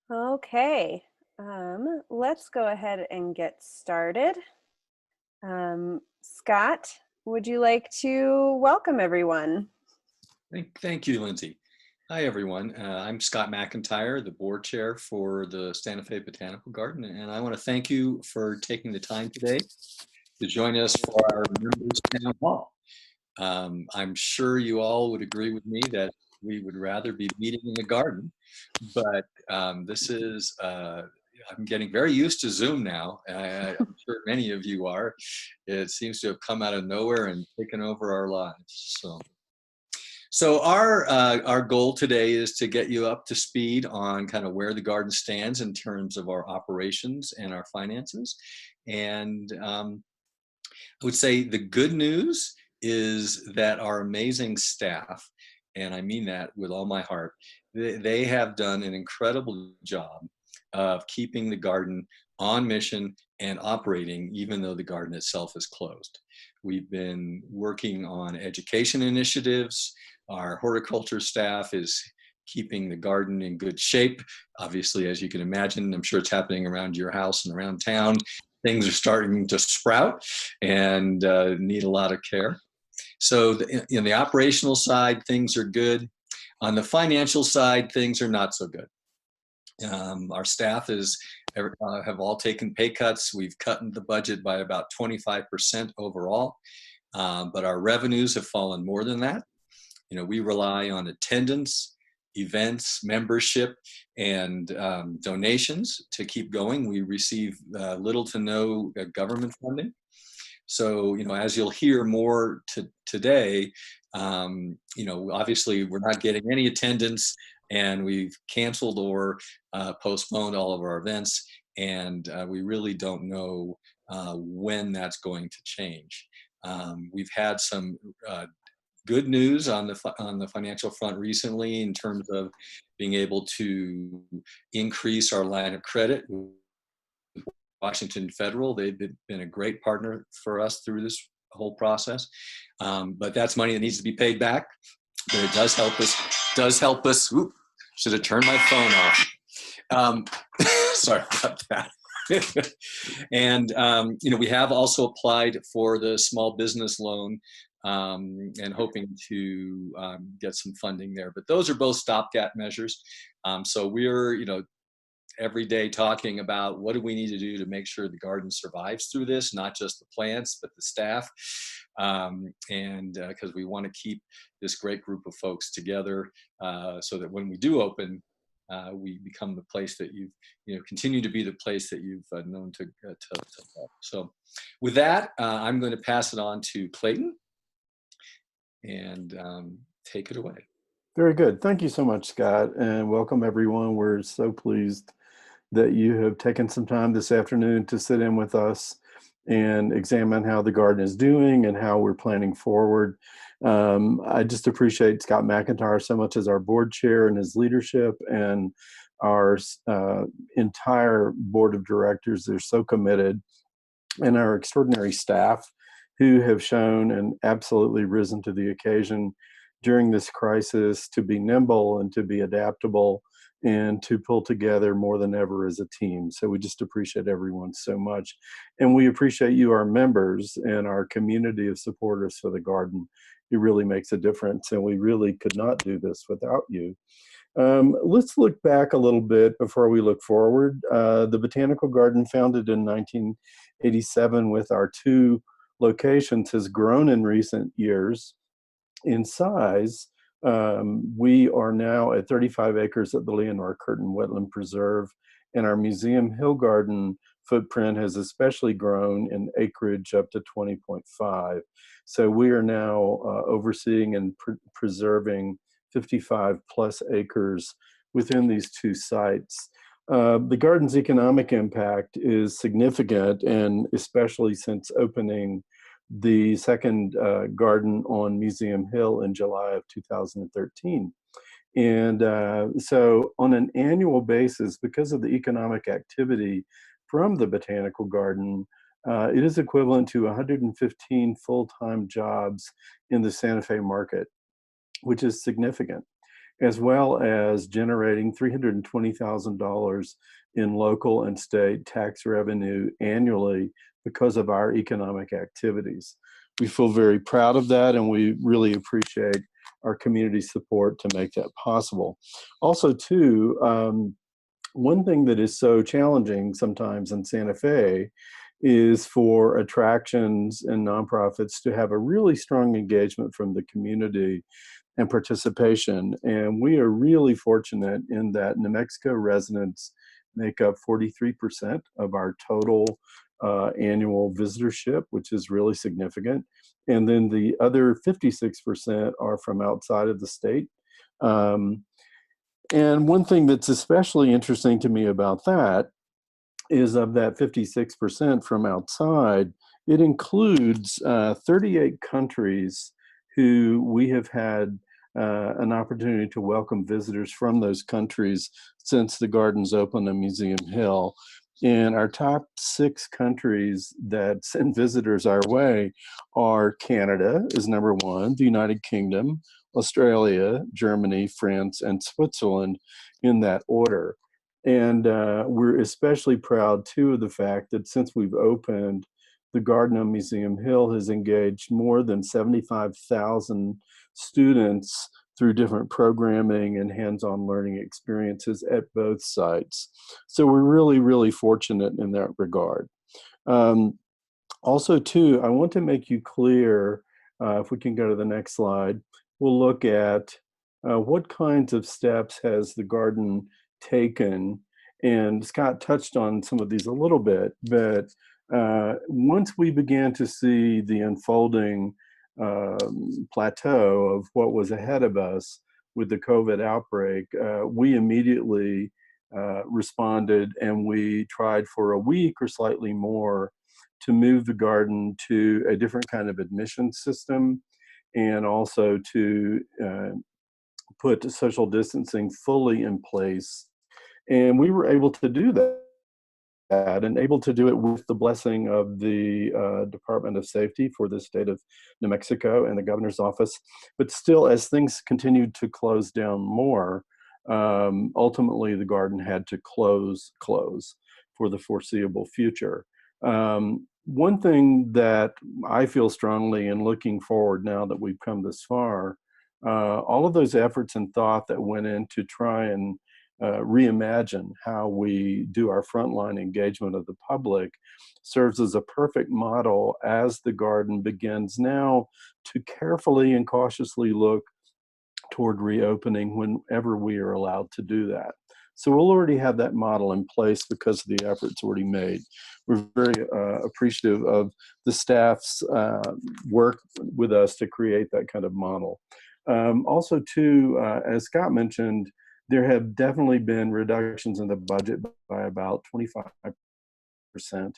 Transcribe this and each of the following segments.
Okay, let's go ahead and get started. Scott, would you like to welcome everyone? Thank you, Lindsay. Hi, everyone. I'm Scott McIntyre, the board chair for the Santa Fe Botanical Garden, and I want to thank you for taking the time today to join us for our members town hall. I'm sure you all would agree with me that we would rather be meeting in the garden, but I'm getting very used to Zoom now. I'm sure many of you are. It seems to have come out of nowhere and taken over our lives. So our goal today is to get you up to speed on kind of where the garden stands in terms of our operations and our finances. And I would say the good news is that our amazing staff, and I mean that with all my heart, they have done an incredible job of keeping the garden on mission and operating, even though the garden itself is closed. We've been working on education initiatives. Our horticulture staff is keeping the garden in good shape. Obviously, as you can imagine, I'm sure it's happening around your house and around town. Things are starting to sprout and need a lot of care. So in the operational side, things are good. On the financial side, things are not so good. Our staff have all taken pay cuts. We've cut the budget by about 25% overall, but our revenues have fallen more than that. We rely on attendance, events, membership, and donations to keep going. We receive little to no government funding. So, as you'll hear more today, obviously we're not getting any attendance, and we've canceled or postponed all of our events, and we really don't know when that's going to change. We've had some good news on the financial front recently in terms of being able to increase our line of credit. Washington Federal, they've been a great partner for us through this whole process. But that's money that needs to be paid back. But it does help us. Does help us. Oops, should have turned my phone off. Sorry about that. And we have also applied for the small business loan and hoping to get some funding there. But those are both stopgap measures. So we're, every day talking about what do we need to do to make sure the garden survives through this, not just the plants, but the staff. And because we want to keep this great group of folks together so that when we do open, we become the place that continue to be the place that you've known to love. So with that, I'm going to pass it on to Clayton and take it away. Very good. Thank you so much, Scott, and welcome everyone. We're so pleased that you have taken some time this afternoon to sit in with us and examine how the garden is doing and how we're planning forward. I just appreciate Scott McIntyre so much as our board chair and his leadership, and our entire board of directors. They're so committed, and our extraordinary staff who have shown and absolutely risen to the occasion during this crisis to be nimble and to be adaptable and to pull together more than ever as a team. So we just appreciate everyone so much. And we appreciate you, our members, and our community of supporters for the garden. It really makes a difference, and we really could not do this without you. Let's look back a little bit before we look forward. The Botanical Garden, founded in 1987 with our two locations, has grown in recent years in size. We are now at 35 acres at the Leonard Curtin Wetland Preserve, and our Museum Hill Garden footprint has especially grown in acreage up to 20.5. So we are now overseeing and preserving 55 plus acres within these two sites. The garden's economic impact is significant, and especially since opening the second garden on Museum Hill in July of 2013. And so on an annual basis, because of the economic activity from the Botanical Garden, it is equivalent to 115 full-time jobs in the Santa Fe market, which is significant. as well as generating $320,000 in local and state tax revenue annually because of our economic activities. We feel very proud of that, and we really appreciate our community support to make that possible. Also, too, one thing that is so challenging sometimes in Santa Fe is for attractions and nonprofits to have a really strong engagement from the community and participation. And we are really fortunate in that New Mexico residents make up 43% of our total annual visitorship, which is really significant. And then the other 56% are from outside of the state. And one thing that's especially interesting to me about that is of that 56% from outside, it includes 38 countries who we have had an opportunity to welcome visitors from those countries since the gardens opened on Museum Hill. And our top 6 countries that send visitors our way are Canada is number 1, the United Kingdom, Australia, Germany, France, and Switzerland in that order. And we're especially proud, too, of the fact that since we've opened, the Garden on Museum Hill has engaged more than 75,000 students through different programming and hands-on learning experiences at both sites. So we're really, really fortunate in that regard. Also, too, I want to make you clear, if we can go to the next slide, we'll look at what kinds of steps has the garden taken. And Scott touched on some of these a little bit, but once we began to see the unfolding plateau of what was ahead of us with the COVID outbreak, we immediately responded, and we tried for a week or slightly more to move the garden to a different kind of admission system, and also to put social distancing fully in place. And we were able to do that, and able to do it with the blessing of the Department of Safety for the state of New Mexico and the governor's office. But still, as things continued to close down more, ultimately the garden had to close for the foreseeable future. One thing that I feel strongly in looking forward now that we've come this far, all of those efforts and thought that went in to try and reimagine how we do our frontline engagement of the public serves as a perfect model as the garden begins now to carefully and cautiously look toward reopening whenever we are allowed to do that. So we'll already have that model in place because of the efforts already made. We're very appreciative of the staff's work with us to create that kind of model. Also, too, as Scott mentioned, there have definitely been reductions in the budget by about 25%.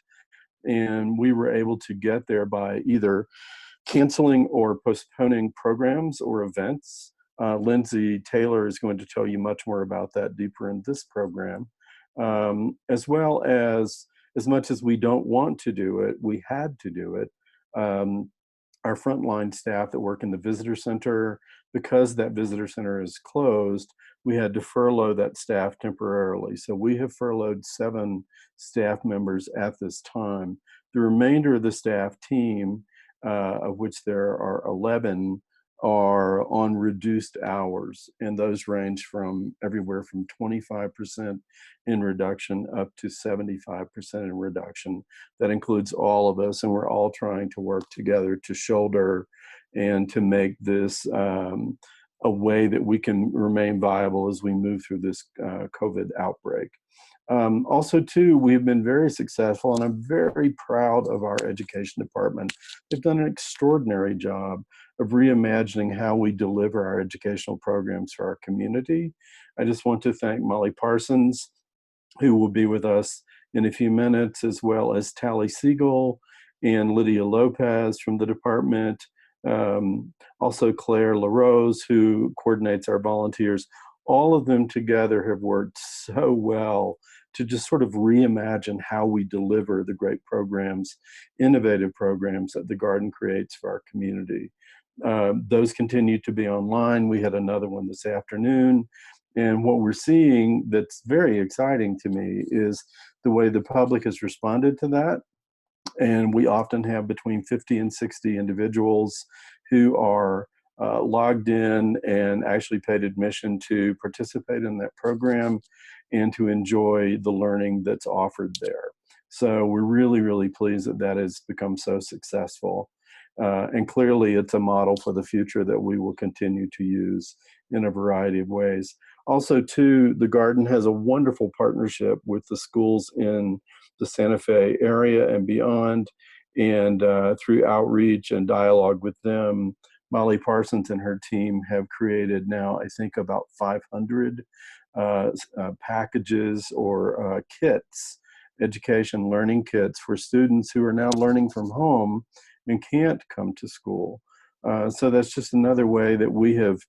And we were able to get there by either canceling or postponing programs or events. Lindsay Taylor is going to tell you much more about that deeper in this program. As well as much as we don't want to do it, we had to do it. Our frontline staff that work in the visitor center, because that visitor center is closed, we had to furlough that staff temporarily. So we have furloughed 7 staff members at this time. The remainder of the staff team, of which there are 11, are on reduced hours, and those range from everywhere from 25% in reduction up to 75% in reduction. That includes all of us, and we're all trying to work together to shoulder and to make this a way that we can remain viable as we move through this COVID outbreak. Also, too, we've been very successful, and I'm very proud of our education department. They've done an extraordinary job of reimagining how we deliver our educational programs for our community. I just want to thank Molly Parsons, who will be with us in a few minutes, as well as Tally Siegel and Lydia Lopez from the department. Also Claire LaRose, who coordinates our volunteers. All of them together have worked so well to just sort of reimagine how we deliver the great programs, innovative programs that the garden creates for our community. Those continue to be online. We had another one this afternoon. And what we're seeing that's very exciting to me is the way the public has responded to that. And we often have between 50 and 60 individuals who are logged in and actually paid admission to participate in that program and to enjoy the learning that's offered there. So we're really, really pleased that that has become so successful. And clearly it's a model for the future that we will continue to use in a variety of ways. Also, too, the garden has a wonderful partnership with the schools in the Santa Fe area and beyond. And through outreach and dialogue with them, Molly Parsons and her team have created now, I think, about 500 packages or kits, education learning kits for students who are now learning from home and can't come to school. So that's just another way that we have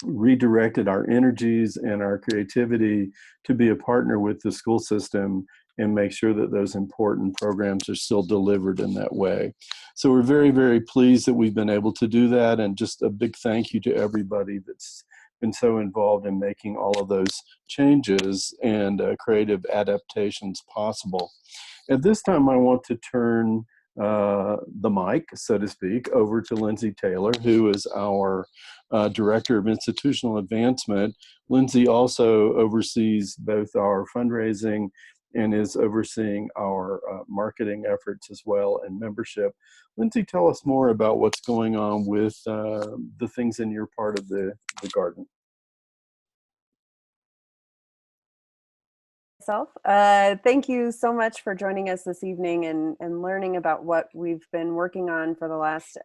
redirected our energies and our creativity to be a partner with the school system and make sure that those important programs are still delivered in that way. So we're very, very pleased that we've been able to do that, and just a big thank you to everybody that's been so involved in making all of those changes and creative adaptations possible. At this time, I want to turn the mic, so to speak, over to Lindsay Taylor, who is our Director of Institutional Advancement. Lindsay also oversees both our fundraising and is overseeing our marketing efforts as well and membership. Lindsay, tell us more about what's going on with the things in your part of the garden. Thank you so much for joining us this evening and learning about what we've been working on for the last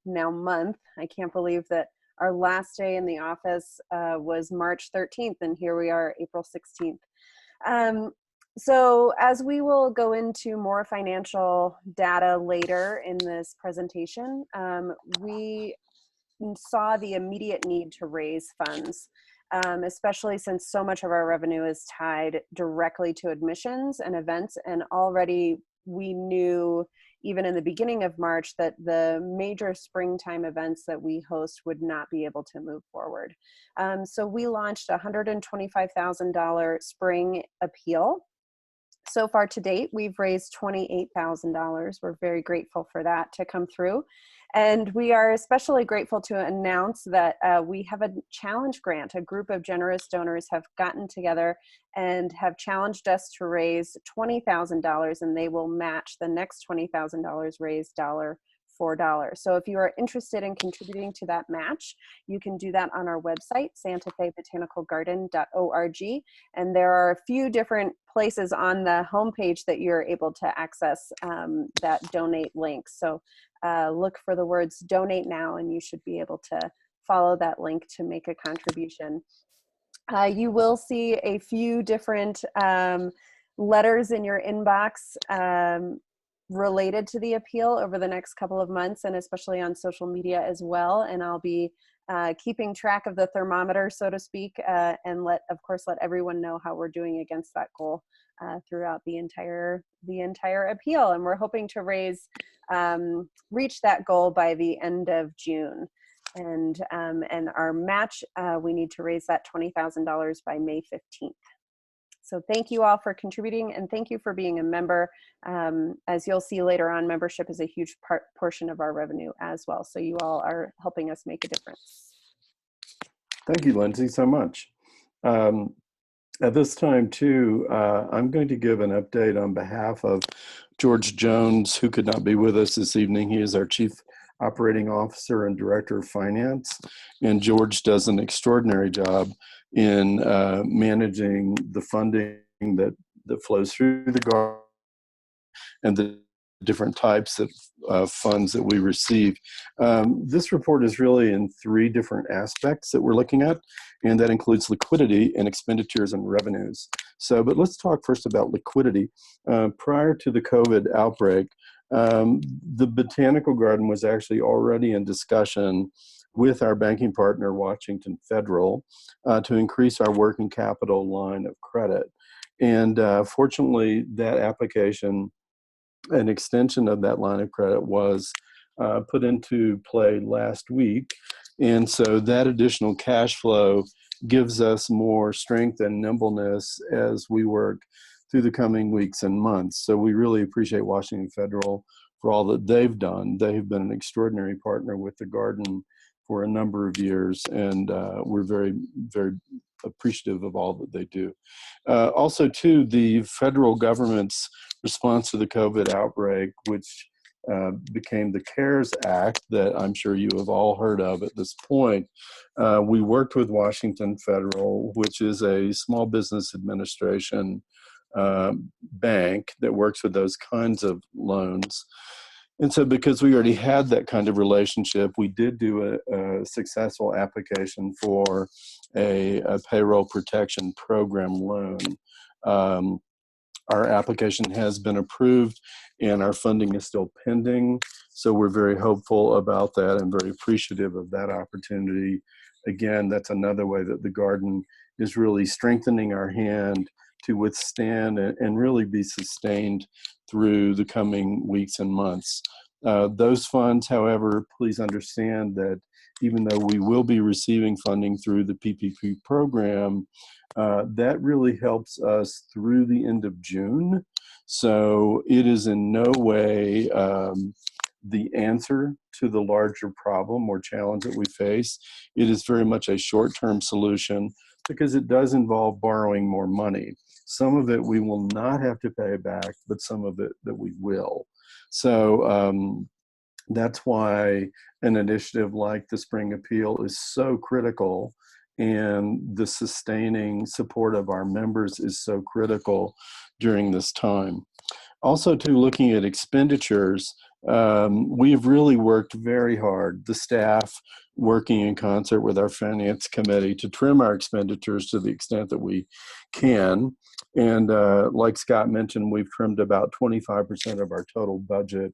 now month. I can't believe that our last day in the office was March 13th, and here we are, April 16th. So as we will go into more financial data later in this presentation, we saw the immediate need to raise funds, especially since so much of our revenue is tied directly to admissions and events. And already we knew, even in the beginning of March, that the major springtime events that we host would not be able to move forward. So we launched a $125,000 spring appeal. So far to date, we've raised $28,000. We're very grateful for that to come through. And we are especially grateful to announce that we have a challenge grant. A group of generous donors have gotten together and have challenged us to raise $20,000, and they will match the next $20,000 raised dollar for dollar. So if you are interested in contributing to that match, you can do that on our website, santafebotanicalgarden.org. And there are a few different places on the homepage that you're able to access that donate link. So look for the words donate now, and you should be able to follow that link to make a contribution. You will see a few different letters in your inbox related to the appeal over the next couple of months, and especially on social media as well. And I'll be keeping track of the thermometer, so to speak, and of course let everyone know how we're doing against that goal throughout the entire appeal. And we're hoping to reach that goal by the end of June. And our match, we need to raise that $20,000 by May 15th. So thank you all for contributing, and thank you for being a member. As you'll see later on, membership is a huge portion of our revenue as well. So you all are helping us make a difference. Thank you, Lindsay, so much. At this time, too, I'm going to give an update on behalf of George Jones, who could not be with us this evening. He is our Chief Operating Officer and Director of Finance, and George does an extraordinary job in managing the funding that flows through the garden and the different types of funds that we receive. This report is really in three different aspects that we're looking at, and that includes liquidity and expenditures and revenues. But let's talk first about liquidity. Prior to the COVID outbreak, the Botanical Garden was actually already in discussion with our banking partner, Washington Federal, to increase our working capital line of credit. And fortunately, that application, an extension of that line of credit, was put into play last week. And so that additional cash flow gives us more strength and nimbleness as we work through the coming weeks and months. So we really appreciate Washington Federal for all that they've done. They have been an extraordinary partner with the garden for a number of years, and we're very, very appreciative of all that they do. Also, too, the federal government's response to the COVID outbreak, which became the CARES Act that I'm sure you have all heard of at this point. We worked with Washington Federal, which is a small business administration bank that works with those kinds of loans. And so because we already had that kind of relationship, we did do a successful application for a payroll protection program loan. Our application has been approved and our funding is still pending. So we're very hopeful about that and very appreciative of that opportunity. Again, that's another way that the garden is really strengthening our hand to withstand and really be sustained through the coming weeks and months. Those funds, however, please understand that even though we will be receiving funding through the PPP program, that really helps us through the end of June. So it is in no way the answer to the larger problem or challenge that we face. It is very much a short-term solution because it does involve borrowing more money. Some of it we will not have to pay back, but some of it that we will. So that's why an initiative like the Spring Appeal is so critical, and the sustaining support of our members is so critical during this time. Also, too, looking at expenditures, we have really worked very hard, the staff working in concert with our finance committee, to trim our expenditures to the extent that we can. And like Scott mentioned, we've trimmed about 25% of our total budget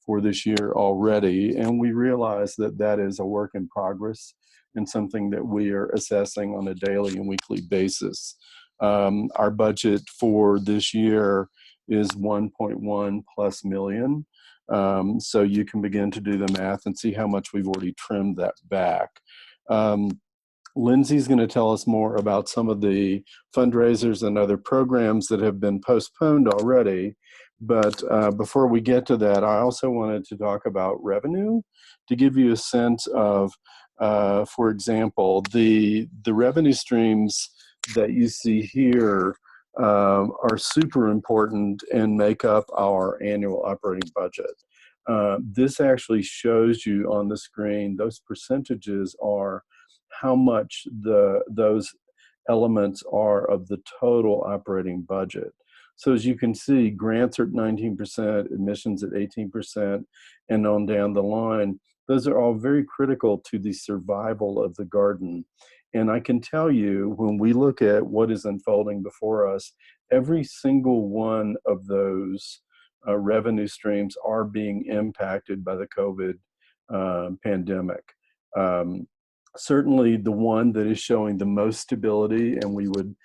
for this year already. And we realize that that is a work in progress and something that we are assessing on a daily and weekly basis. Our budget for this year is 1.1 plus million. So you can begin to do the math and see how much we've already trimmed that back. Lindsay's going to tell us more about some of the fundraisers and other programs that have been postponed already. But before we get to that, I also wanted to talk about revenue to give you a sense of, for example, the revenue streams that you see here are super important and make up our annual operating budget. This actually shows you on the screen, those percentages are how much those elements are of the total operating budget. So as you can see, grants are at 19%, admissions at 18%, and on down the line. Those are all very critical to the survival of the garden. And I can tell you, when we look at what is unfolding before us, every single one of those revenue streams are being impacted by the COVID pandemic. Certainly the one that is showing the most stability, and we would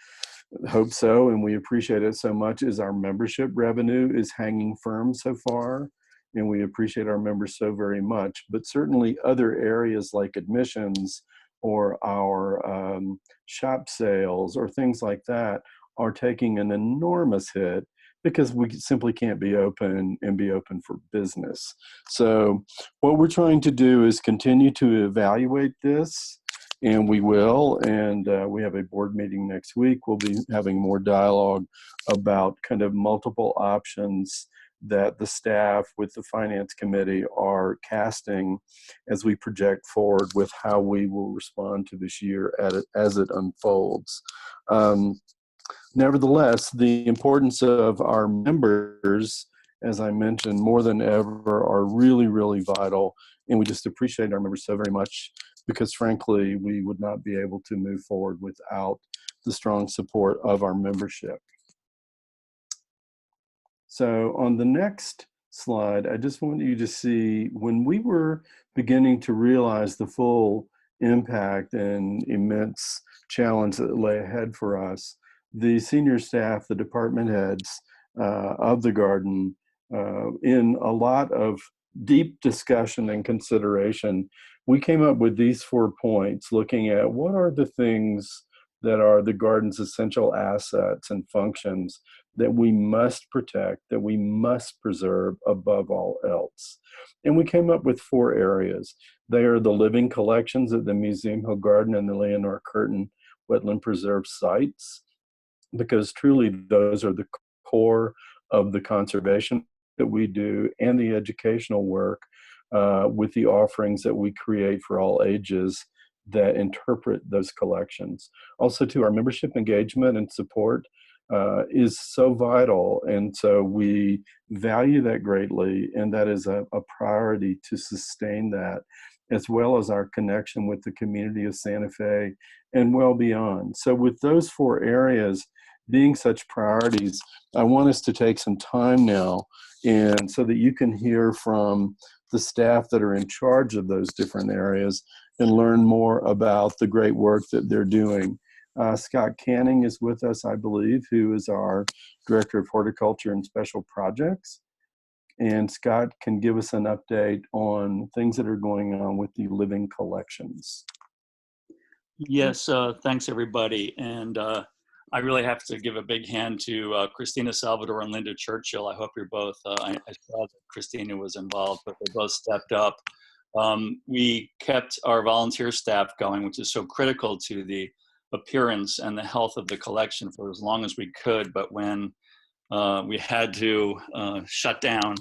hope so, and we appreciate it so much, is our membership revenue is hanging firm so far, and we appreciate our members so very much. But certainly other areas like admissions or our shop sales or things like that are taking an enormous hit because we simply can't be open and be open for business. So what we're trying to do is continue to evaluate this, and we will, and we have a board meeting next week. We'll be having more dialogue about kind of multiple options that the staff with the finance committee are casting as we project forward with how we will respond to this year as it unfolds. Nevertheless, the importance of our members, as I mentioned, more than ever, are really, really vital. And we just appreciate our members so very much because, frankly, we would not be able to move forward without the strong support of our membership. So on the next slide, I just want you to see when we were beginning to realize the full impact and immense challenge that lay ahead for us, the senior staff, the department heads of the garden, in a lot of deep discussion and consideration, we came up with these 4 points, looking at what are the things that are the garden's essential assets and functions that we must protect, that we must preserve above all else. And we came up with 4 areas. They are the living collections at the Museum Hill Garden and the Leonore Curtin Wetland Preserve sites, because truly those are the core of the conservation that we do and the educational work with the offerings that we create for all ages that interpret those collections. Also, to our membership engagement and support is so vital, and so we value that greatly, and that is a priority to sustain that, as well as our connection with the community of Santa Fe and well beyond. So with those 4 areas being such priorities, I want us to take some time now, and so that you can hear from the staff that are in charge of those different areas and learn more about the great work that they're doing. Scott Canning is with us, I believe, who is our Director of Horticulture and Special Projects. And Scott can give us an update on things that are going on with the living collections. Yes, thanks everybody. And I really have to give a big hand to Christina Salvador and Linda Churchill. I hope you're both, I saw that Christina was involved, but they both stepped up. We kept our volunteer staff going, which is so critical to the appearance and the health of the collection, for as long as we could. But when we had to shut down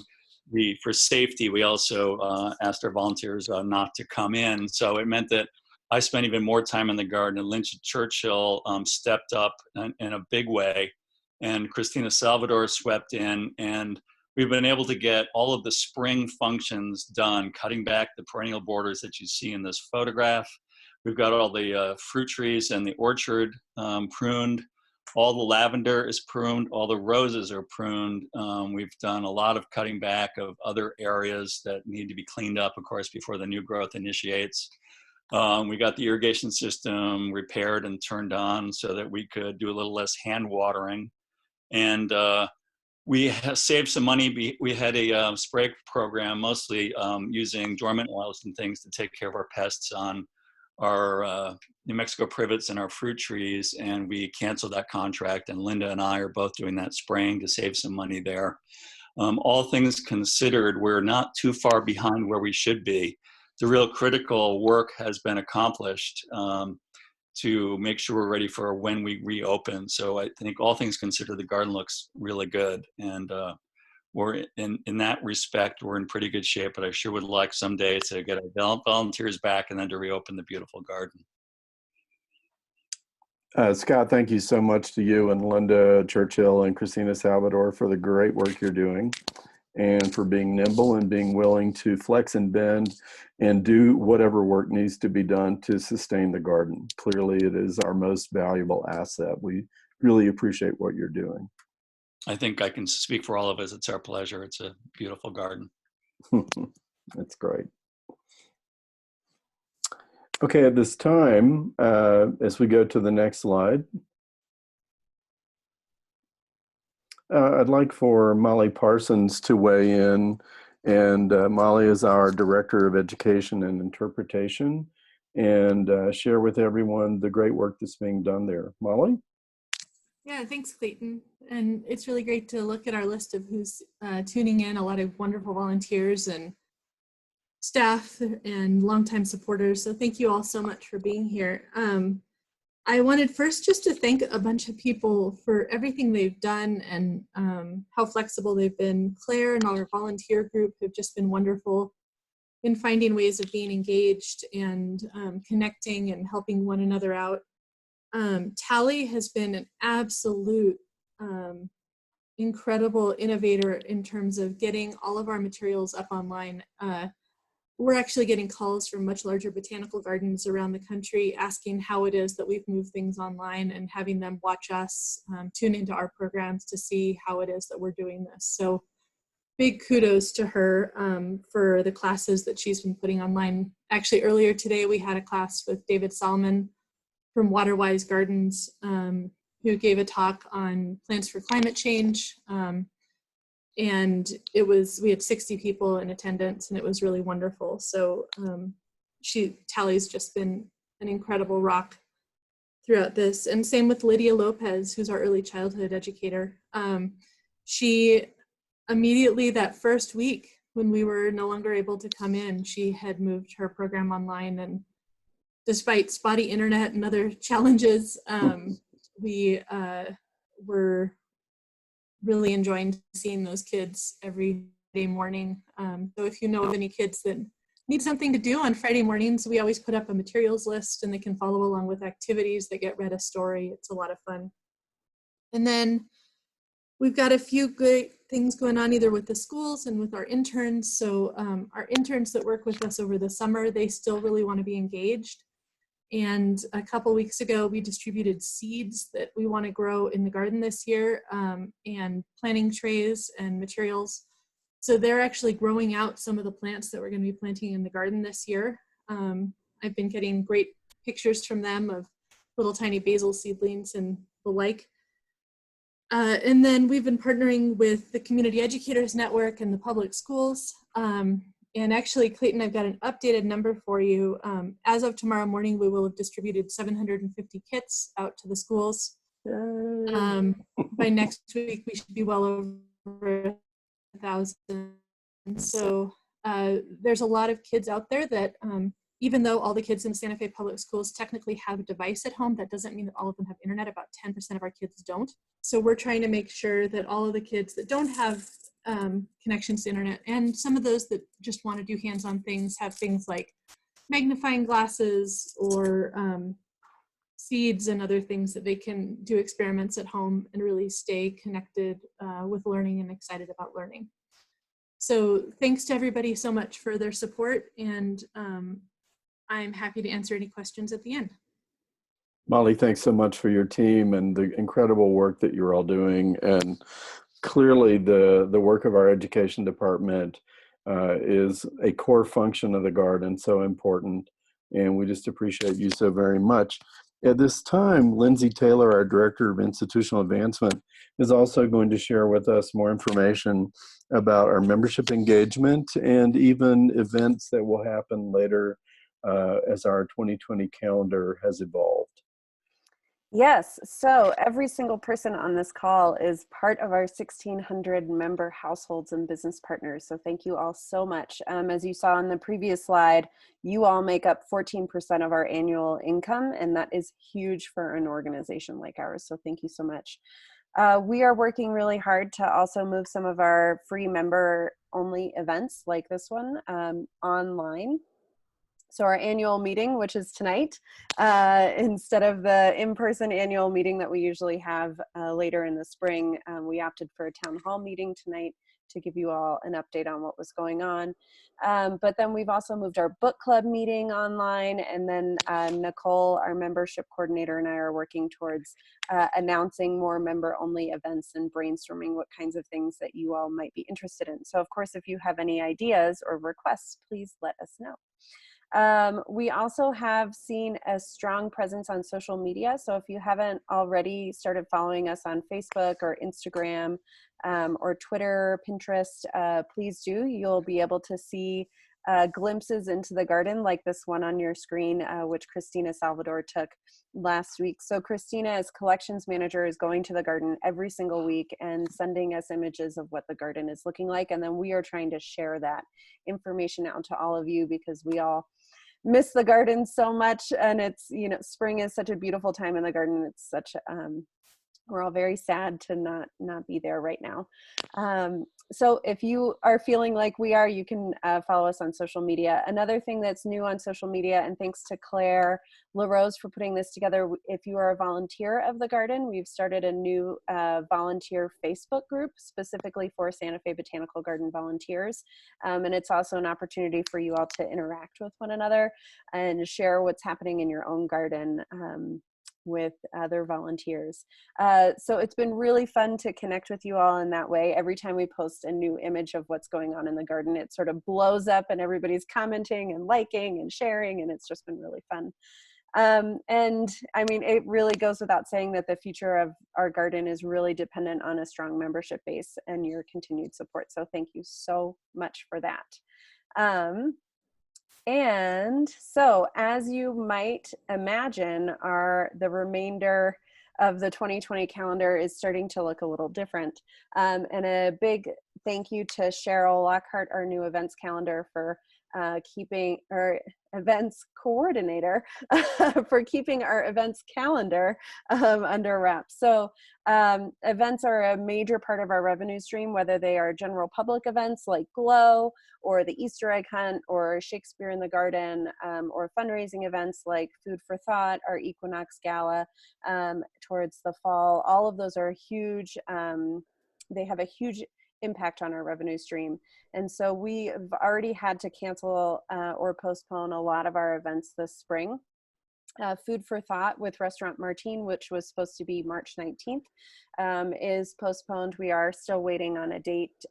for safety, we also asked our volunteers not to come in. So it meant that I spent even more time in the garden, and Lindsay Churchill stepped up in a big way, and Christina Salvador swept in, and we've been able to get all of the spring functions done, cutting back the perennial borders that you see in this photograph. We've got all the fruit trees and the orchard pruned. All the lavender is pruned. All the roses are pruned. We've done a lot of cutting back of other areas that need to be cleaned up, of course, before the new growth initiates. We got the irrigation system repaired and turned on so that we could do a little less hand watering. And we saved some money. We had a spray program, mostly using dormant oils and things to take care of our pests on our New Mexico privets and our fruit trees, and we canceled that contract, and Linda and I are both doing that spraying to save some money there. All things considered, we're not too far behind where we should be. The real critical work has been accomplished to make sure we're ready for when we reopen. So I think all things considered, the garden looks really good, and we're in that respect, we're in pretty good shape, but I sure would like someday to get our volunteers back and then to reopen the beautiful garden. Scott, thank you so much to you and Linda Churchill and Christina Salvador for the great work you're doing, and for being nimble and being willing to flex and bend and do whatever work needs to be done to sustain the garden. Clearly, it is our most valuable asset. We really appreciate what you're doing. I think I can speak for all of us. It's our pleasure. It's a beautiful garden. That's great. Okay, at this time, as we go to the next slide, I'd like for Molly Parsons to weigh in. And Molly is our Director of Education and Interpretation, and share with everyone the great work that's being done there. Molly? Yeah, thanks, Clayton. And it's really great to look at our list of who's tuning in, a lot of wonderful volunteers and staff and longtime supporters. So thank you all so much for being here. I wanted first just to thank a bunch of people for everything they've done and how flexible they've been. Claire and our volunteer group have just been wonderful in finding ways of being engaged and connecting and helping one another out. Tally has been an absolute incredible innovator in terms of getting all of our materials up online. We're actually getting calls from much larger botanical gardens around the country asking how it is that we've moved things online, and having them watch us, tune into our programs to see how it is that we're doing this. So big kudos to her for the classes that she's been putting online. Actually, earlier today, we had a class with David Solomon from Waterwise Gardens, who gave a talk on plants for climate change. And we had 60 people in attendance, and it was really wonderful. So Tally's just been an incredible rock throughout this. And same with Lydia Lopez, who's our early childhood educator. She immediately that first week when we were no longer able to come in, she had moved her program online. And despite spotty internet and other challenges, we were really enjoying seeing those kids every day morning. So if you know of any kids that need something to do on Friday mornings, we always put up a materials list, and they can follow along with activities. They get read a story. It's a lot of fun. And then we've got a few good things going on either with the schools and with our interns. So our interns that work with us over the summer, they still really want to be engaged. And a couple weeks ago, we distributed seeds that we want to grow in the garden this year, and planting trays and materials. So they're actually growing out some of the plants that we're going to be planting in the garden this year. I've been getting great pictures from them of little tiny basil seedlings and the like. And then we've been partnering with the Community Educators Network and the public schools. And actually, Clayton, I've got an updated number for you. As of tomorrow morning, we will have distributed 750 kits out to the schools. By next week, we should be well over 1,000. So there's a lot of kids out there that, even though all the kids in the Santa Fe Public Schools technically have a device at home, that doesn't mean that all of them have internet. About 10% of our kids don't. So we're trying to make sure that all of the kids that don't have connections to internet, and some of those that just want to do hands-on things, have things like magnifying glasses or seeds and other things that they can do experiments at home and really stay connected with learning and excited about learning. So thanks to everybody so much for their support, and I'm happy to answer any questions at the end. Molly, thanks so much for your team and the incredible work that you're all doing. And clearly the work of our education department is a core function of the garden, so important. And we just appreciate you so very much. At this time, Lindsay Taylor, our Director of Institutional Advancement, is also going to share with us more information about our membership engagement and even events that will happen later as our 2020 calendar has evolved. Yes, so every single person on this call is part of our 1,600 member households and business partners. So thank you all so much. As you saw on the previous slide, you all make up 14% of our annual income, and that is huge for an organization like ours. So thank you so much. We are working really hard to also move some of our free member-only events like this one online. So our annual meeting, which is tonight, instead of the in-person annual meeting that we usually have later in the spring, we opted for a town hall meeting tonight to give you all an update on what was going on. But then we've also moved our book club meeting online, and then Nicole, our membership coordinator, and I are working towards announcing more member-only events and brainstorming what kinds of things that you all might be interested in. So of course, if you have any ideas or requests, please let us know. We also have seen a strong presence on social media. So if you haven't already started following us on Facebook or Instagram or Twitter, Pinterest, please do. You'll be able to see glimpses into the garden like this one on your screen, which Christina Salvador took last week. So Christina, as collections manager, is going to the garden every single week and sending us images of what the garden is looking like. And then we are trying to share that information out to all of you because we all miss the garden so much, and it's, you know, spring is such a beautiful time in the garden. It's such we're all very sad to not be there right now. So if you are feeling like we are, you can follow us on social media. Another thing that's new on social media, and thanks to Claire LaRose for putting this together, if you are a volunteer of the garden, we've started a new volunteer Facebook group specifically for Santa Fe Botanical Garden volunteers. And it's also an opportunity for you all to interact with one another and share what's happening in your own garden with other volunteers. So it's been really fun to connect with you all in that way. Every time we post a new image of what's going on in the garden, it sort of blows up and everybody's commenting and liking and sharing, and it's just been really fun. And I mean, it really goes without saying that the future of our garden is really dependent on a strong membership base and your continued support. So thank you so much for that. And so, as you might imagine, the remainder of the 2020 calendar is starting to look a little different. And a big thank you to Cheryl Lockhart, our new events calendar, for keeping our events coordinator for keeping our events calendar under wraps. So events are a major part of our revenue stream, whether they are general public events like Glow or the Easter egg hunt or Shakespeare in the Garden, or fundraising events like Food for Thought, our Equinox Gala towards the fall. All of those are huge. They have a huge impact on our revenue stream. And so we've already had to cancel or postpone a lot of our events this spring. Food for Thought with Restaurant Martine, which was supposed to be March 19th, is postponed. We are still waiting on a date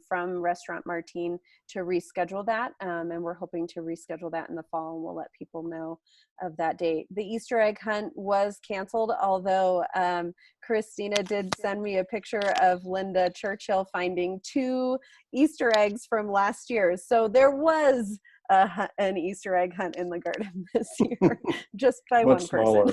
from Restaurant Martine to reschedule that, and we're hoping to reschedule that in the fall, and we'll let people know of that date. The Easter egg hunt was canceled, although Christina did send me a picture of Linda Churchill finding 2 Easter eggs from last year. So there was an Easter egg hunt in the garden this year, just by one person.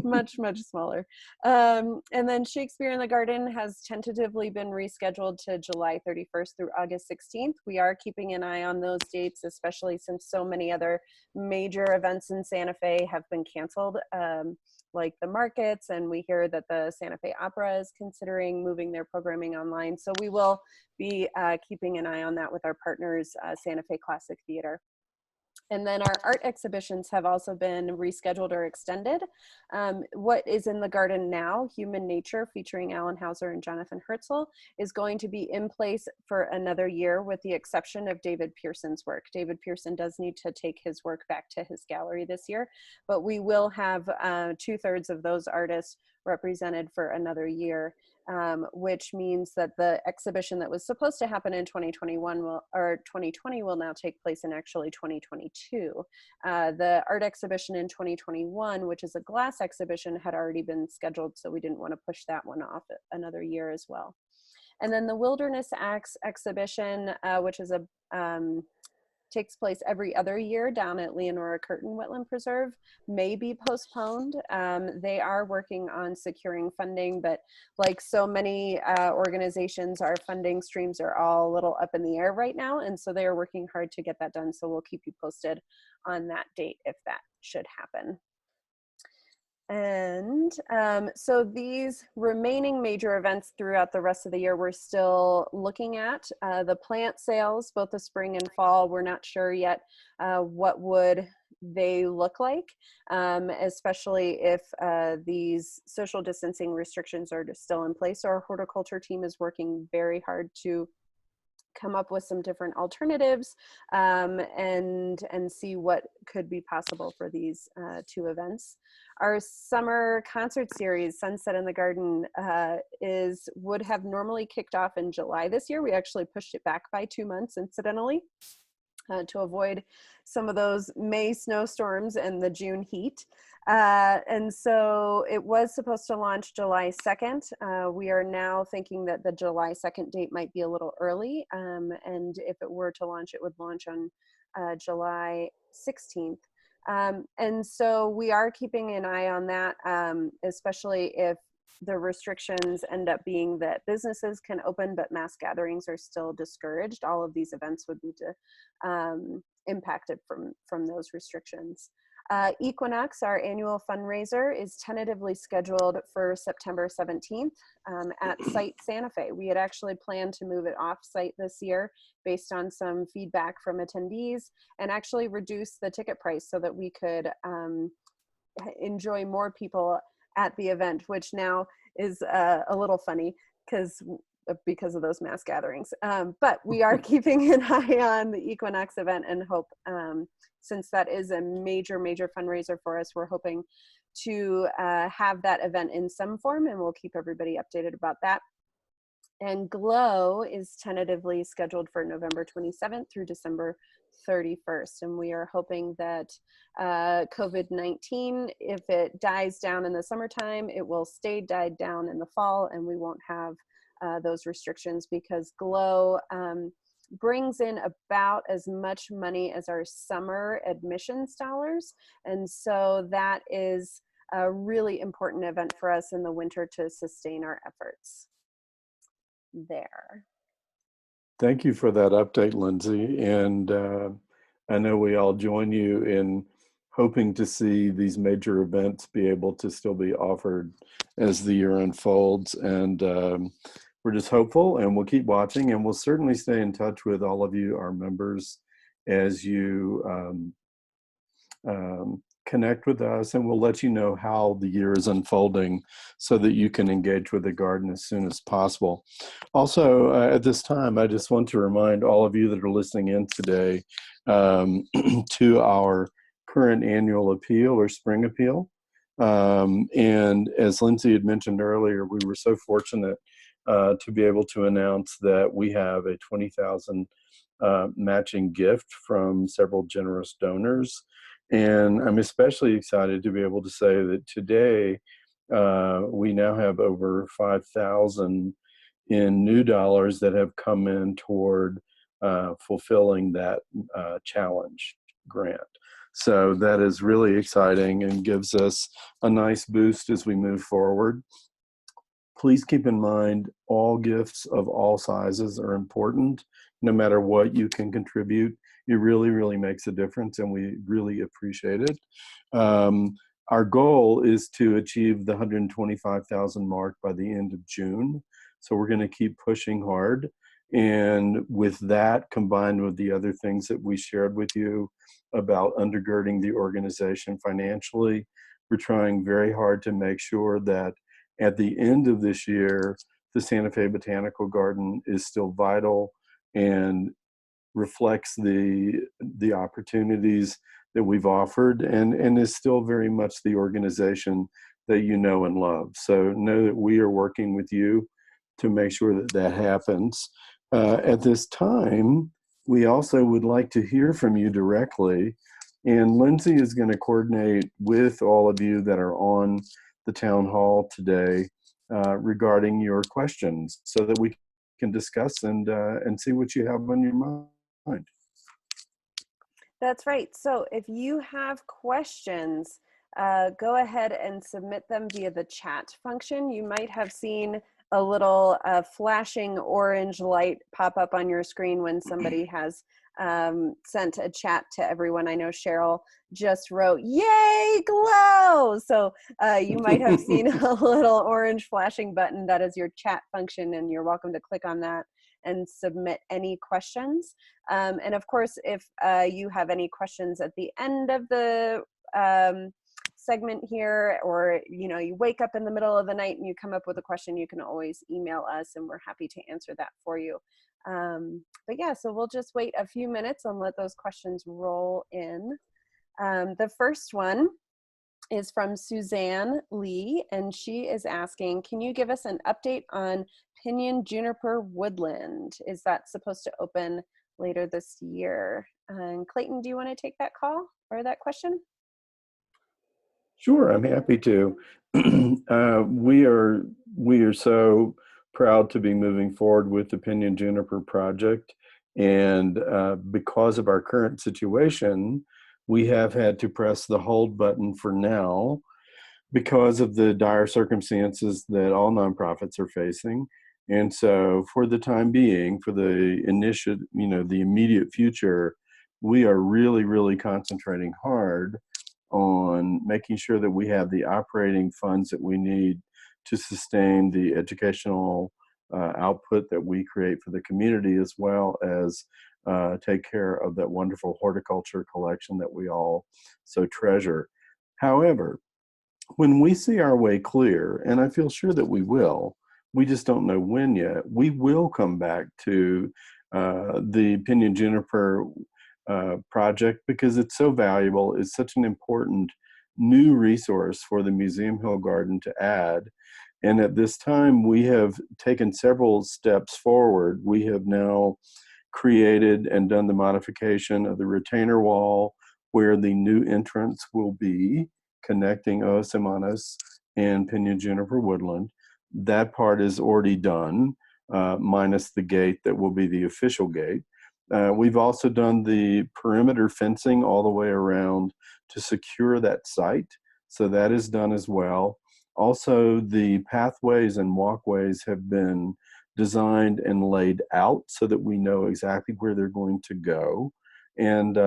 much smaller. And then Shakespeare in the Garden has tentatively been rescheduled to July 31st through August 16th. We are keeping an eye on those dates, especially since so many other major events in Santa Fe have been canceled, like the markets, and we hear that the Santa Fe Opera is considering moving their programming online. So we will be keeping an eye on that with our partners, Santa Fe Classic Theater. And then our art exhibitions have also been rescheduled or extended. What is in the garden now, Human Nature, featuring Alan Hauser and Jonathan Herzl, is going to be in place for another year, with the exception of David Pearson's work. David Pearson does need to take his work back to his gallery this year, but we will have 2/3 of those artists represented for another year. Which means that the exhibition that was supposed to happen in 2020 will now take place in actually 2022. The art exhibition in 2021, which is a glass exhibition, had already been scheduled, so we didn't want to push that one off another year as well. And then the Wilderness Acts exhibition, which is takes place every other year down at Leonora Curtin Wetland Preserve, may be postponed. They are working on securing funding, but like so many organizations, our funding streams are all a little up in the air right now, and so they are working hard to get that done. So we'll keep you posted on that date if that should happen. And so these remaining major events throughout the rest of the year, we're still looking at. The plant sales, both the spring and fall, we're not sure yet what would they look like, especially if these social distancing restrictions are still in place. So our horticulture team is working very hard to come up with some different alternatives and see what could be possible for these 2 events. Our summer concert series, Sunset in the Garden, would have normally kicked off in July this year. We actually pushed it back by 2 months, incidentally, to avoid some of those May snowstorms and the June heat. And so it was supposed to launch July 2nd. We are now thinking that the July 2nd date might be a little early. And if it were to launch, it would launch on July 16th. And so we are keeping an eye on that, especially if the restrictions end up being that businesses can open, but mass gatherings are still discouraged. All of these events would be impacted from those restrictions. Equinox, our annual fundraiser, is tentatively scheduled for September 17th at Site Santa Fe. We had actually planned to move it off-site this year based on some feedback from attendees, and actually reduce the ticket price so that we could enjoy more people at the event, which now is a little funny because of those mass gatherings. But we are keeping an eye on the Equinox event and hope, since that is a major fundraiser for us, we're hoping to have that event in some form, and we'll keep everybody updated about that. And Glow is tentatively scheduled for November 27th through December 31st. And we are hoping that COVID-19, if it dies down in the summertime, it will stay died down in the fall, and we won't have those restrictions, because Glow brings in about as much money as our summer admissions dollars. And so that is a really important event for us in the winter to sustain our efforts there. Thank you for that update, Lindsay. And I know we all join you in hoping to see these major events be able to still be offered as the year unfolds. And we're just hopeful, and we'll keep watching, and we'll certainly stay in touch with all of you, our members, as you connect with us, and we'll let you know how the year is unfolding so that you can engage with the garden as soon as possible. Also, at this time, I just want to remind all of you that are listening in today to our current annual appeal or spring appeal. And as Lindsay had mentioned earlier, we were so fortunate to be able to announce that we have a $20,000 matching gift from several generous donors. And I'm especially excited to be able to say that today we now have over 5,000 in new dollars that have come in toward fulfilling that challenge grant. So that is really exciting and gives us a nice boost as we move forward. Please keep in mind, all gifts of all sizes are important. No matter what you can contribute, it really, really makes a difference, and we really appreciate it. Our goal is to achieve the 125,000 mark by the end of June. So we're going to keep pushing hard. And with that, combined with the other things that we shared with you about undergirding the organization financially, we're trying very hard to make sure that at the end of this year, the Santa Fe Botanical Garden is still vital and reflects the opportunities that we've offered, and is still very much the organization that you know and love. So know that we are working with you to make sure that that happens. At this time, we also would like to hear from you directly, and Lindsay is going to coordinate with all of you that are on the town hall today regarding your questions, so that we can discuss and see what you have on your mind. That's right. So if you have questions, go ahead and submit them via the chat function. You might have seen a little flashing orange light pop up on your screen when somebody has sent a chat to everyone. I know Cheryl just wrote, "Yay, Glow!" So you might have seen a little orange flashing button. That is your chat function, and you're welcome to click on that and submit any questions. And of course, if you have any questions at the end of the segment here, or you wake up in the middle of the night and you come up with a question, you can always email us, and we're happy to answer that for you. But yeah, so we'll just wait a few minutes and let those questions roll in. The first one is from Suzanne Lee, and she is asking, can you give us an update on Pinyon Juniper Woodland? Is that supposed to open later this year? And Clayton, do you want to take that call or that question? Sure, I'm happy to. We are so proud to be moving forward with the Pinyon Juniper project, and because of our current situation, we have had to press the hold button for now because of the dire circumstances that all nonprofits are facing. And so for the time being, for the the immediate future, we are really, really concentrating hard on making sure that we have the operating funds that we need to sustain the educational output that we create for the community, as well as take care of that wonderful horticulture collection that we all so treasure. However, when we see our way clear, and I feel sure that we will, we just don't know when yet, we will come back to the Pinyon Juniper project, because it's so valuable. It's such an important new resource for the Museum Hill Garden to add. And at this time, we have taken several steps forward. We have now created and done the modification of the retainer wall where the new entrance will be, connecting Osamanus and Pinyon Juniper Woodland. That part is already done, minus the gate that will be the official gate. We've also done the perimeter fencing all the way around to secure that site. So that is done as well. Also, the pathways and walkways have been designed and laid out so that we know exactly where they're going to go. And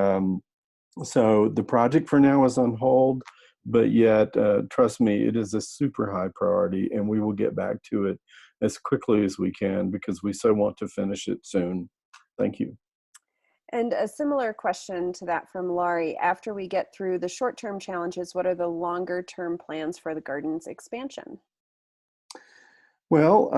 so the project for now is on hold, but yet, trust me, it is a super high priority, and we will get back to it as quickly as we can because we so want to finish it soon. Thank you. And a similar question to that from Laurie. After we get through the short-term challenges, what are the longer-term plans for the garden's expansion? Well,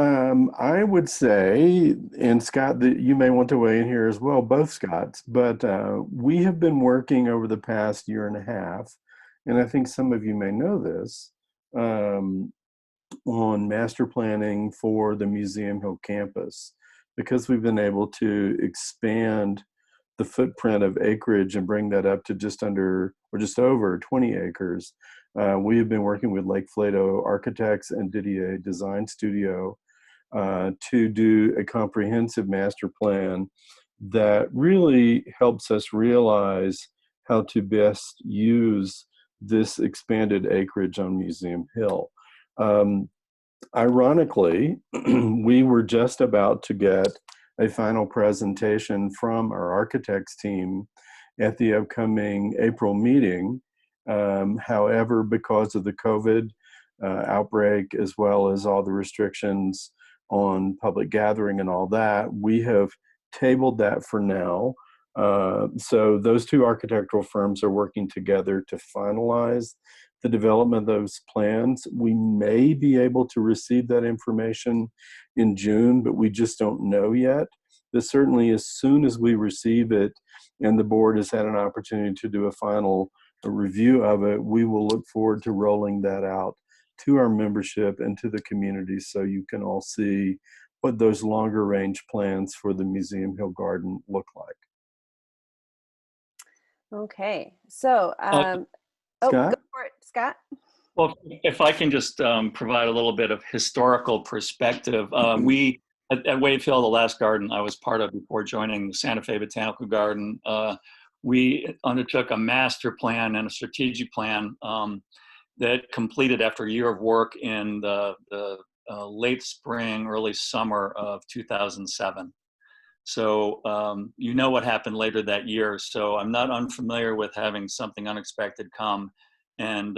I would say, and Scott, that you may want to weigh in here as well, both Scotts, but we have been working over the past year and a half, and I think some of you may know this, on master planning for the Museum Hill campus, because we've been able to expand the footprint of acreage and bring that up to just under or just over 20 acres. We have been working with Lake Flato Architects and Didier Design Studio to do a comprehensive master plan that really helps us realize how to best use this expanded acreage on Museum Hill. Ironically, we were just about to get a final presentation from our architects team at the upcoming April meeting. However, because of the COVID outbreak, as well as all the restrictions on public gathering and all that, we have tabled that for now. So those two architectural firms are working together to finalize the development of those plans. We may be able to receive that information in June, but we just don't know yet. But certainly as soon as we receive it and the board has had an opportunity to do a final review of it, we will look forward to rolling that out to our membership and to the community so you can all see what those longer range plans for the Museum Hill Garden look like. Okay, so Scott? go for it, Scott. Well, if I can just provide a little bit of historical perspective. We, at Wadefield, the last garden I was part of before joining the Santa Fe Botanical Garden, we undertook a master plan and a strategic plan that completed after a year of work in the late spring, early summer of 2007. So you know what happened later that year. So I'm not unfamiliar with having something unexpected come and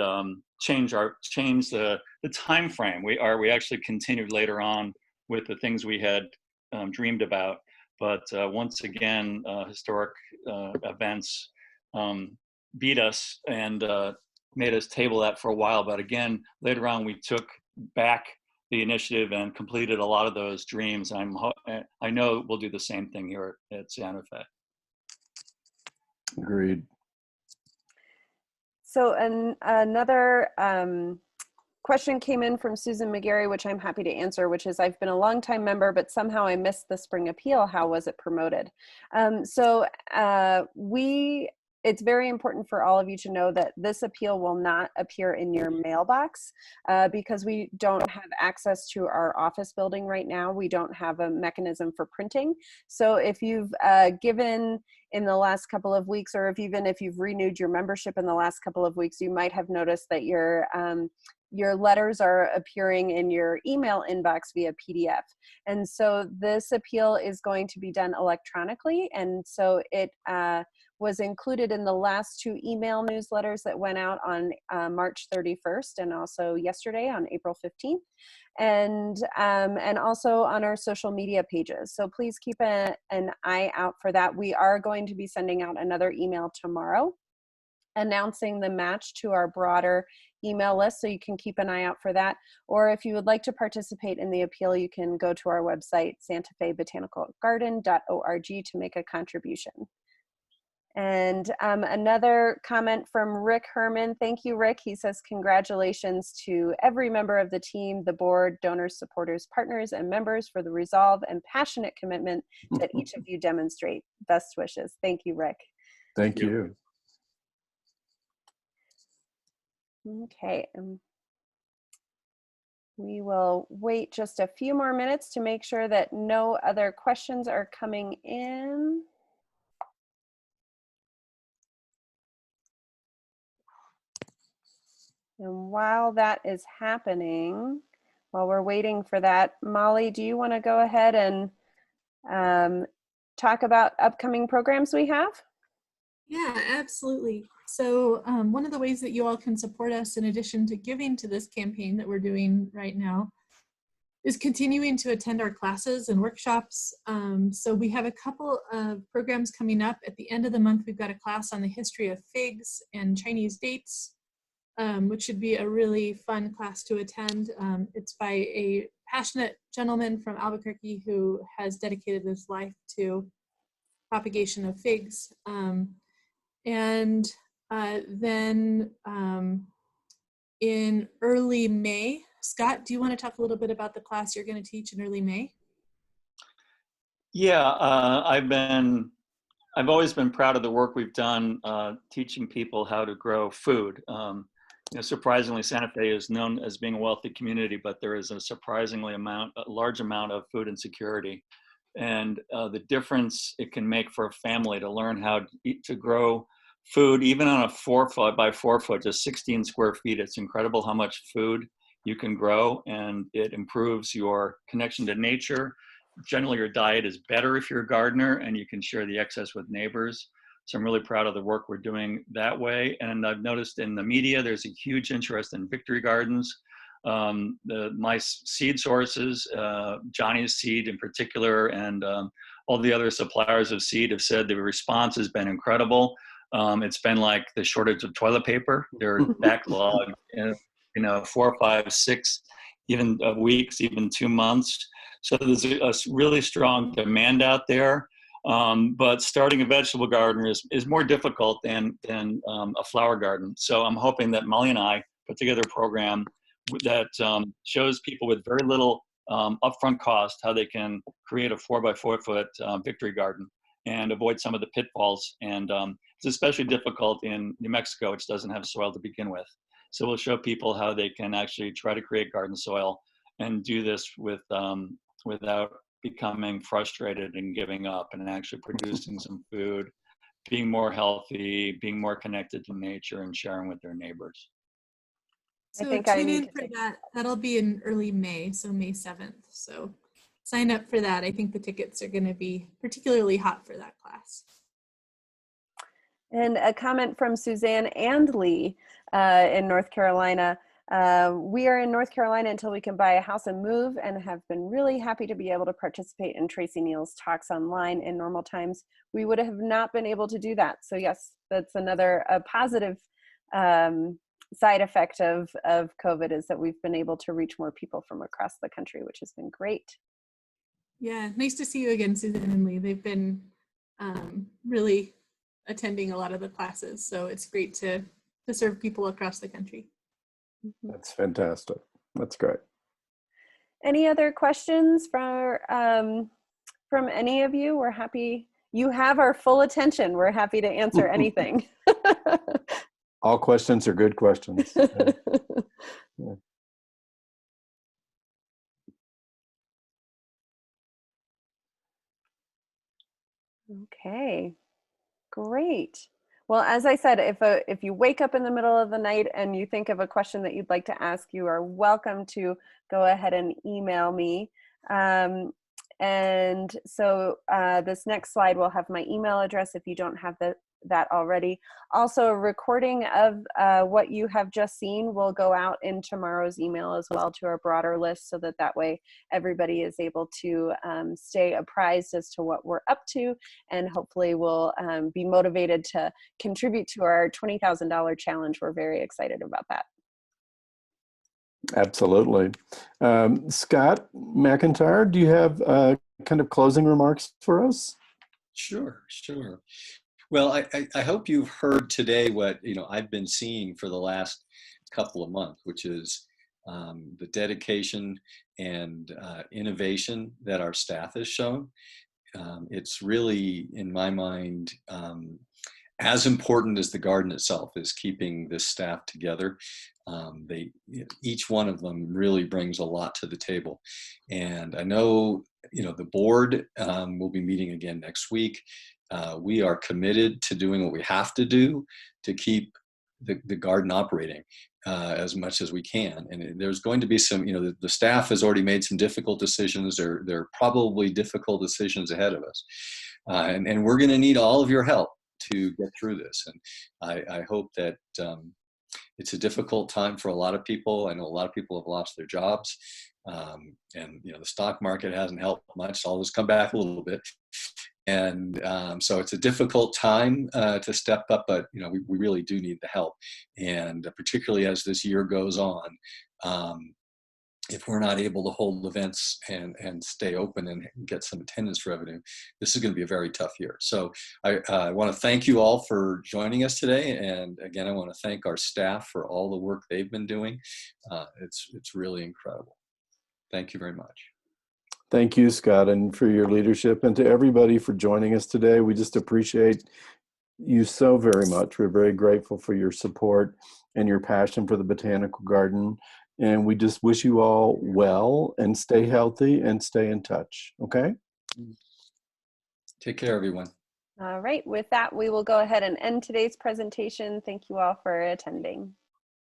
change the time frame. We actually continued later on with the things we had dreamed about. But once again, historic events beat us and made us table that for a while. But again, later on, we took back the initiative and completed a lot of those dreams. I know we'll do the same thing here at Santa Fe. Agreed. So another question came in from Susan McGarry, which I'm happy to answer, which is, I've been a longtime member, but somehow I missed the spring appeal. How was it promoted? It's very important for all of you to know that this appeal will not appear in your mailbox because we don't have access to our office building right now. We don't have a mechanism for printing. So if you've given in the last couple of weeks, or if you've renewed your membership in the last couple of weeks, you might have noticed that your letters are appearing in your email inbox via PDF. And so this appeal is going to be done electronically. And so it was included in the last two email newsletters that went out on March 31st and also yesterday on April 15th, and also on our social media pages. So please keep an eye out for that. We are going to be sending out another email tomorrow announcing the match to our broader email list, so you can keep an eye out for that. Or if you would like to participate in the appeal, you can go to our website, santafebotanicalgarden.org, to make a contribution. And another comment from Rick Herman. Thank you, Rick. He says, congratulations to every member of the team, the board, donors, supporters, partners, and members for the resolve and passionate commitment that each of you demonstrate. Best wishes. Thank you, Rick. Thank you. Okay. We will wait just a few more minutes to make sure that no other questions are coming in. And while that is happening, while we're waiting for that, Molly, do you want to go ahead and talk about upcoming programs we have? Yeah, absolutely. So one of the ways that you all can support us, in addition to giving to this campaign that we're doing right now, is continuing to attend our classes and workshops. So we have a couple of programs coming up. At the end of the month, we've got a class on the history of figs and Chinese dates, which should be a really fun class to attend. It's by a passionate gentleman from Albuquerque who has dedicated his life to propagation of figs. Then in early May, Scott, do you want to talk a little bit about the class you're going to teach in early May? Yeah, I've always been proud of the work we've done teaching people how to grow food. Surprisingly, Santa Fe is known as being a wealthy community, but there is a large amount of food insecurity. And the difference it can make for a family to learn how to grow food, even on a 4 foot by 4 foot, just 16 square feet. It's incredible how much food you can grow, and it improves your connection to nature. Generally, your diet is better if you're a gardener, and you can share the excess with neighbors. So I'm really proud of the work we're doing that way. And I've noticed in the media, there's a huge interest in victory gardens. My seed sources, Johnny's Seed in particular, and all the other suppliers of seed have said the response has been incredible. It's been like the shortage of toilet paper. They're backlogged in 4, 5, 6, even weeks, even 2 months. So there's a really strong demand out there. But starting a vegetable garden is more difficult than a flower garden. So I'm hoping that Molly and I put together a program that shows people with very little upfront cost how they can create a 4 by 4 foot victory garden and avoid some of the pitfalls. And it's especially difficult in New Mexico, which doesn't have soil to begin with. So we'll show people how they can actually try to create garden soil and do this without becoming frustrated and giving up, and actually producing some food, being more healthy, being more connected to nature, and sharing with their neighbors. So tune in for that. That'll be in early May, so May 7th. So sign up for that. I think the tickets are going to be particularly hot for that class. And a comment from Suzanne and Lee in North Carolina. We are in North Carolina until we can buy a house and move, and have been really happy to be able to participate in Tracy Neal's talks online. In normal times, we would have not been able to do that. So yes, that's another positive side effect of COVID, is that we've been able to reach more people from across the country, which has been great. Yeah, nice to see you again, Suzanne and Lee. They've been really attending a lot of the classes, so it's great to serve people across the country. That's fantastic. That's great. Any other questions from any of you? We're happy. You have our full attention. We're happy to answer anything. All questions are good questions. Yeah. Okay, great. Well, as I said, if you wake up in the middle of the night and you think of a question that you'd like to ask, you are welcome to go ahead and email me. And so this next slide will have my email address if you don't have that already. Also, a recording of what you have just seen will go out in tomorrow's email as well to our broader list, so that way everybody is able to stay apprised as to what we're up to, and hopefully will be motivated to contribute to our $20,000 challenge. We're very excited about that. Absolutely. Scott McIntyre, do you have kind of closing remarks for us? Sure. Well, I hope you've heard today what I've been seeing for the last couple of months, which is the dedication and innovation that our staff has shown. It's really, in my mind, as important as the garden itself is keeping this staff together. Each one of them really brings a lot to the table. And I know, the board will be meeting again next week. We are committed to doing what we have to do to keep the garden operating as much as we can. And there's going to be some, the staff has already made some difficult decisions. There are probably difficult decisions ahead of us. And we're going to need all of your help to get through this. And I hope that it's a difficult time for a lot of people. I know a lot of people have lost their jobs. And the stock market hasn't helped much. It's always come back a little bit. And so it's a difficult time to step up, but we really do need the help. And particularly as this year goes on, if we're not able to hold events and stay open and get some attendance revenue, this is going to be a very tough year. So I want to thank you all for joining us today. And again, I want to thank our staff for all the work they've been doing. It's really incredible. Thank you very much. Thank you, Scott, and for your leadership, and to everybody for joining us today. We just appreciate you so very much. We're very grateful for your support and your passion for the Botanical Garden. And we just wish you all well, and stay healthy and stay in touch. Okay? Take care, everyone. All right. With that, we will go ahead and end today's presentation. Thank you all for attending.